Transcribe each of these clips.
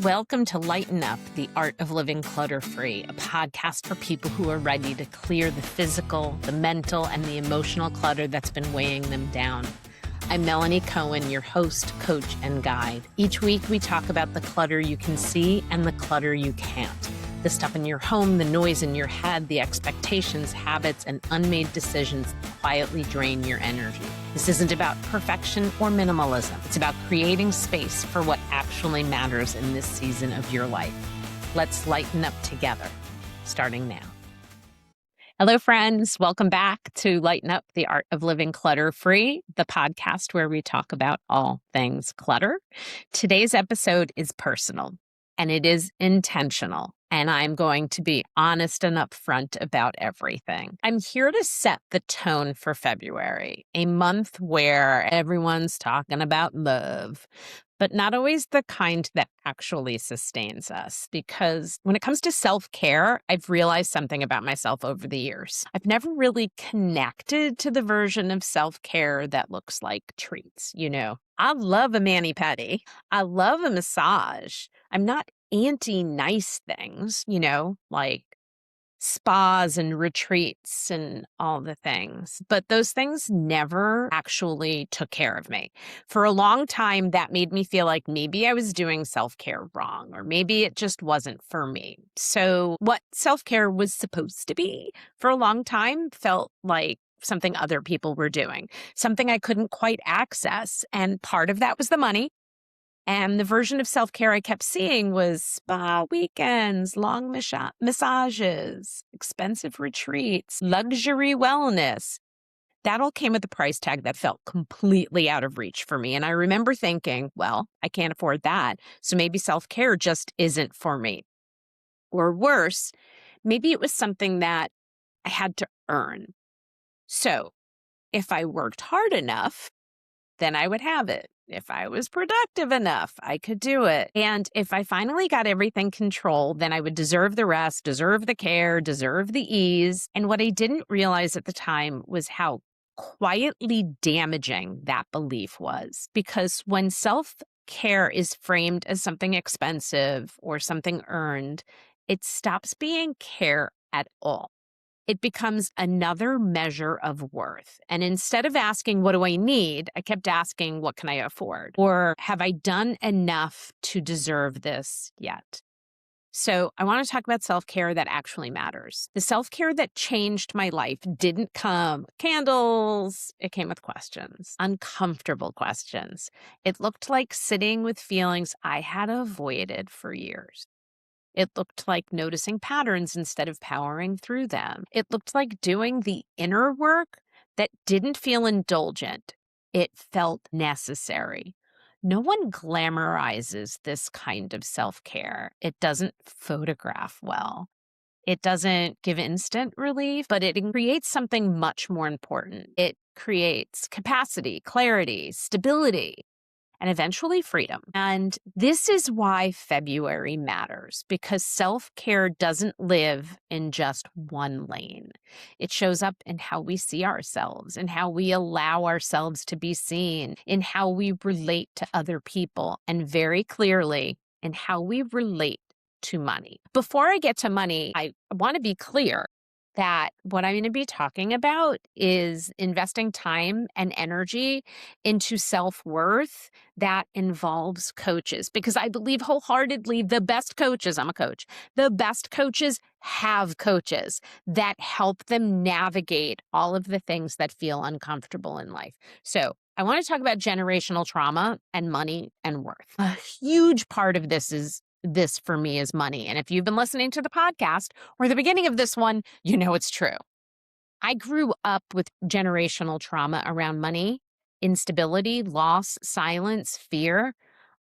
Welcome to Lighten Up, the Art of Living Clutter-Free, a podcast for people who are ready to clear the physical, the mental, and the emotional clutter that's been weighing them down. I'm Melanie Cohen, your host, coach, and guide. Each week, we talk about the clutter you can see and the clutter you can't. The stuff in your home, the noise in your head, the expectations, habits, and unmade decisions that quietly drain your energy. This isn't about perfection or minimalism. It's about creating space for what actually matters in this season of your life. Let's lighten up together, starting now. Hello, friends. Welcome back to Lighten Up, the Art of Living Clutter-Free, the podcast where we talk about all things clutter. Today's episode is personal, and it is intentional. And I'm going to be honest and upfront about everything. I'm here to set the tone for February, a month where everyone's talking about love, but not always the kind that actually sustains us. Because when it comes to self-care, I've realized something about myself over the years. I've never really connected to the version of self-care that looks like treats, I love a mani-pedi. I love a massage. I'm not anti-nice things, like spas and retreats and all the things. But those things never actually took care of me. For a long time, that made me feel like maybe I was doing self-care wrong, or maybe it just wasn't for me. So what self-care was supposed to be for a long time felt like something other people were doing, something I couldn't quite access. And part of that was the money. And the version of self-care I kept seeing was spa weekends, long massages, expensive retreats, luxury wellness. That all came with a price tag that felt completely out of reach for me. And I remember thinking, well, I can't afford that. So maybe self-care just isn't for me. Or worse, maybe it was something that I had to earn. So if I worked hard enough, then I would have it. If I was productive enough, I could do it. And if I finally got everything controlled, then I would deserve the rest, deserve the care, deserve the ease. And what I didn't realize at the time was how quietly damaging that belief was. Because when self-care is framed as something expensive or something earned, it stops being care at all. It becomes another measure of worth. And instead of asking, what do I need? I kept asking, what can I afford? Or have I done enough to deserve this yet? So I want to talk about self-care that actually matters. The self-care that changed my life didn't come with candles. It came with questions, uncomfortable questions. It looked like sitting with feelings I had avoided for years. It looked like noticing patterns instead of powering through them. It looked like doing the inner work that didn't feel indulgent. It felt necessary. No one glamorizes this kind of self-care. It doesn't photograph well. It doesn't give instant relief, but it creates something much more important. It creates capacity, clarity, stability, and eventually freedom. And this is why February matters, because self-care doesn't live in just one lane. It shows up in how we see ourselves, in how we allow ourselves to be seen, in how we relate to other people, and very clearly in how we relate to money. Before I get to money, I want to be clear that what I'm going to be talking about is investing time and energy into self-worth that involves coaches, because I believe wholeheartedly the best coaches, I'm a coach, the best coaches have coaches that help them navigate all of the things that feel uncomfortable in life. So I want to talk about generational trauma and money and worth. A huge part of this for me is money. And if you've been listening to the podcast or the beginning of this one, you know it's true. I grew up with generational trauma around money, instability, loss, silence, fear.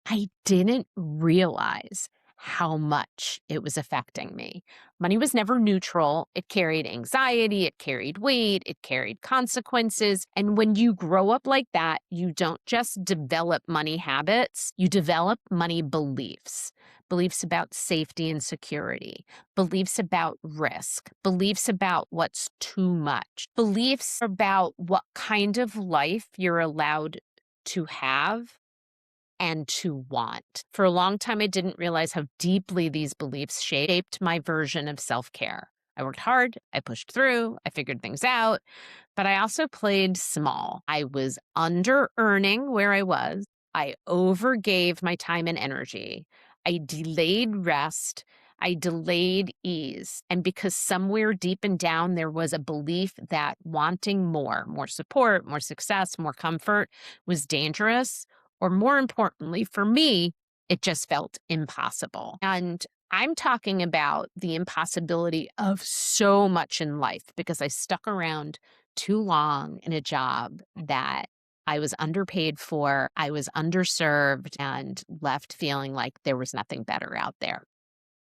I didn't realize how much it was affecting me. Money was never neutral. It carried anxiety, it carried weight, it carried consequences. And when you grow up like that, you don't just develop money habits, you develop money beliefs. Beliefs about safety and security, beliefs about risk, beliefs about what's too much, beliefs about what kind of life you're allowed to have and to want. For a long time, I didn't realize how deeply these beliefs shaped my version of self care. I worked hard, I pushed through, I figured things out, but I also played small. I was under earning where I was. I overgave my time and energy. I delayed rest. I delayed ease. And because somewhere deep and down, there was a belief that wanting more support, more success, more comfort was dangerous. Or more importantly, for me, it just felt impossible. And I'm talking about the impossibility of so much in life because I stuck around too long in a job that I was underpaid for, I was underserved, and left feeling like there was nothing better out there.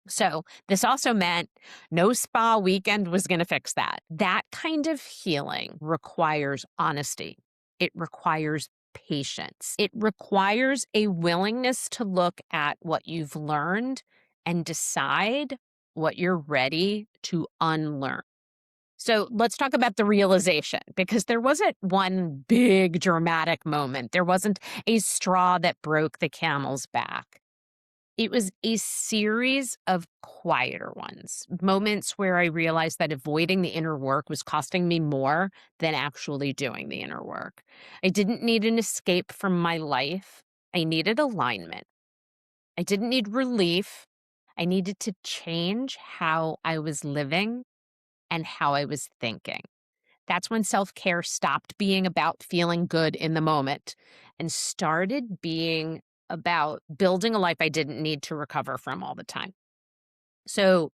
So, this also meant no spa weekend was going to fix that. That kind of healing requires honesty. It requires patience. It requires a willingness to look at what you've learned and decide what you're ready to unlearn. So let's talk about the realization, because there wasn't one big dramatic moment. There wasn't a straw that broke the camel's back. It was a series of quieter ones, moments where I realized that avoiding the inner work was costing me more than actually doing the inner work. I didn't need an escape from my life. I needed alignment. I didn't need relief. I needed to change how I was living and how I was thinking. That's when self care stopped being about feeling good in the moment and started being about building a life I didn't need to recover from all the time. So,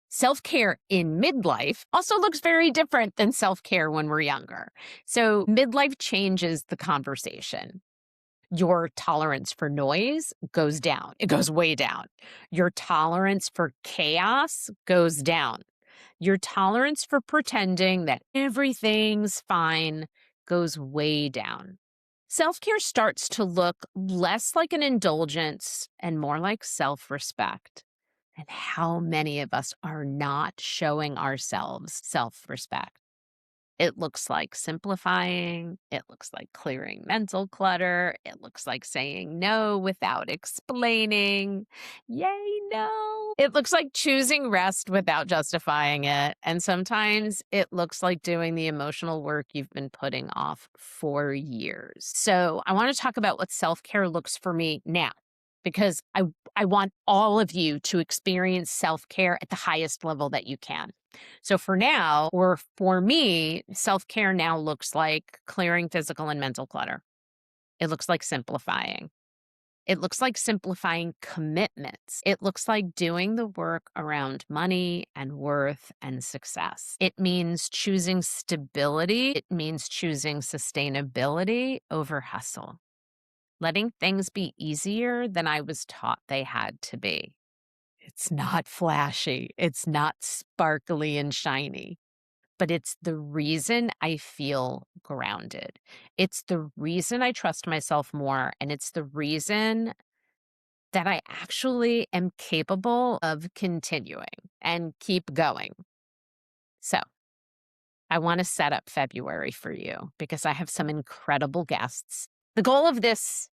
self care in midlife also looks very different than self care when we're younger. So, midlife changes the conversation. Your tolerance for noise goes down, it goes way down. Your tolerance for chaos goes down. Your tolerance for pretending that everything's fine goes way down. Self care starts to look less like an indulgence and more like self respect. And how many of us are not showing ourselves self respect? It looks like simplifying. It looks like clearing mental clutter. It looks like saying no without explaining. Yay, no. It looks like choosing rest without justifying it. And sometimes it looks like doing the emotional work you've been putting off for years. So I want to talk about what self-care looks for me now, because I want all of you to experience self-care at the highest level that you can. So for now, or for me, self-care now looks like clearing physical and mental clutter. It looks like simplifying. It looks like simplifying commitments. It looks like doing the work around money and worth and success. It means choosing stability. It means choosing sustainability over hustle. Letting things be easier than I was taught they had to be. It's not flashy. It's not sparkly and shiny, but it's the reason I feel grounded. It's the reason I trust myself more. And it's the reason that I actually am capable of continuing and keep going. So I want to set up February for you because I have some incredible guests. The goal of this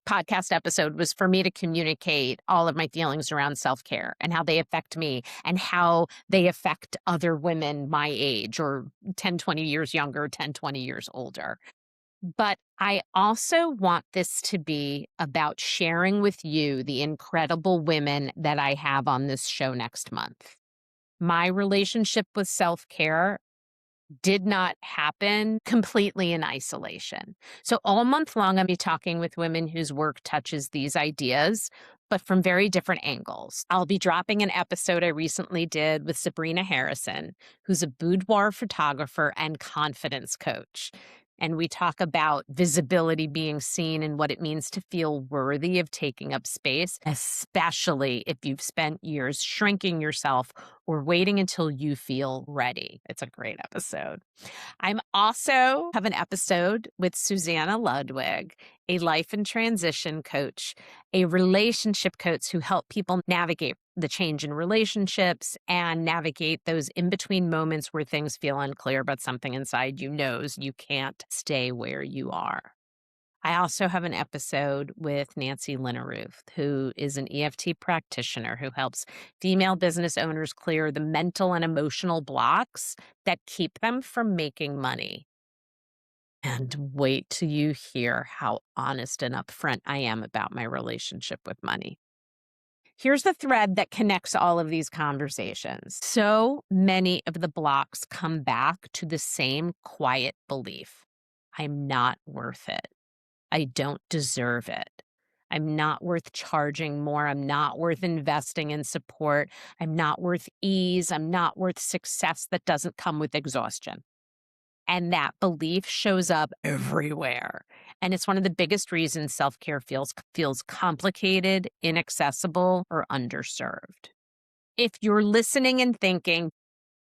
podcast episode was for me to communicate all of my feelings around self-care and how they affect me and how they affect other women my age or 10, 20 years younger, 10, 20 years older. But I also want this to be about sharing with you the incredible women that I have on this show next month. My relationship with self-care did not happen completely in isolation. So all month long, I'll be talking with women whose work touches these ideas, but from very different angles. I'll be dropping an episode I recently did with Sabrina Harrison, who's a boudoir photographer and confidence coach. And we talk about visibility being seen and what it means to feel worthy of taking up space, especially if you've spent years shrinking yourself or waiting until you feel ready. It's a great episode. I'm also have an episode with Susanna Ludwig, a life and transition coach, a relationship coach who help people navigate the change in relationships and navigate those in-between moments where things feel unclear, but something inside you knows you can't stay where you are. I also have an episode with Nancy Linneruth, who is an EFT practitioner who helps female business owners clear the mental and emotional blocks that keep them from making money. And wait till you hear how honest and upfront I am about my relationship with money. Here's the thread that connects all of these conversations. So many of the blocks come back to the same quiet belief: I'm not worth it. I don't deserve it. I'm not worth charging more. I'm not worth investing in support. I'm not worth ease. I'm not worth success that doesn't come with exhaustion. And that belief shows up everywhere. And it's one of the biggest reasons self-care feels complicated, inaccessible, or underserved. If you're listening and thinking,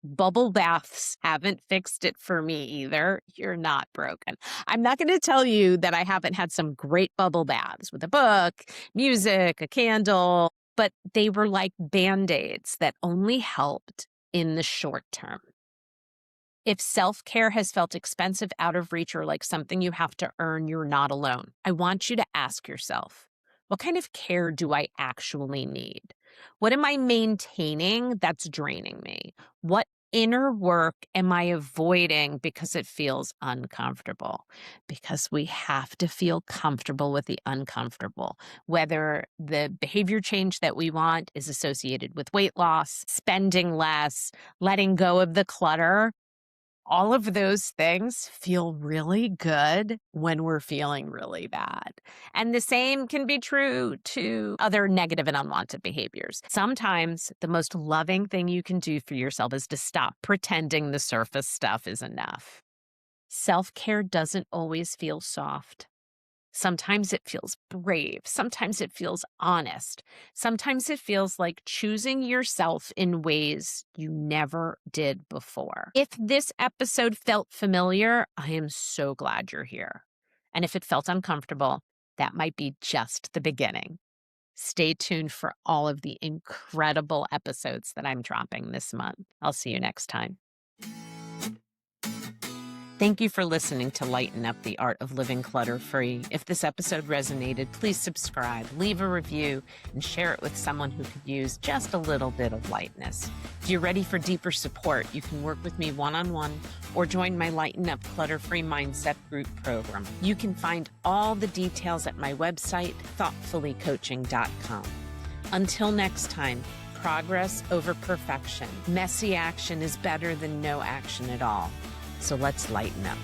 bubble baths haven't fixed it for me either, you're not broken. I'm not going to tell you that I haven't had some great bubble baths with a book, music, a candle, but they were like Band-Aids that only helped in the short term. If self-care has felt expensive, out of reach, or like something you have to earn, you're not alone. I want you to ask yourself, what kind of care do I actually need? What am I maintaining that's draining me? What inner work am I avoiding because it feels uncomfortable? Because we have to feel comfortable with the uncomfortable, whether the behavior change that we want is associated with weight loss, spending less, letting go of the clutter. All of those things feel really good when we're feeling really bad. And the same can be true to other negative and unwanted behaviors. Sometimes the most loving thing you can do for yourself is to stop pretending the surface stuff is enough. Self-care doesn't always feel soft. Sometimes it feels brave. Sometimes it feels honest. Sometimes it feels like choosing yourself in ways you never did before. If this episode felt familiar, I am so glad you're here. And if it felt uncomfortable, that might be just the beginning. Stay tuned for all of the incredible episodes that I'm dropping this month. I'll see you next time. Thank you for listening to Lighten Up the Art of Living Clutter-Free. If this episode resonated, please subscribe, leave a review, and share it with someone who could use just a little bit of lightness. If you're ready for deeper support, you can work with me one-on-one or join my Lighten Up Clutter-Free Mindset Group program. You can find all the details at my website, thoughtfullycoaching.com. Until next time, progress over perfection. Messy action is better than no action at all. So let's lighten up.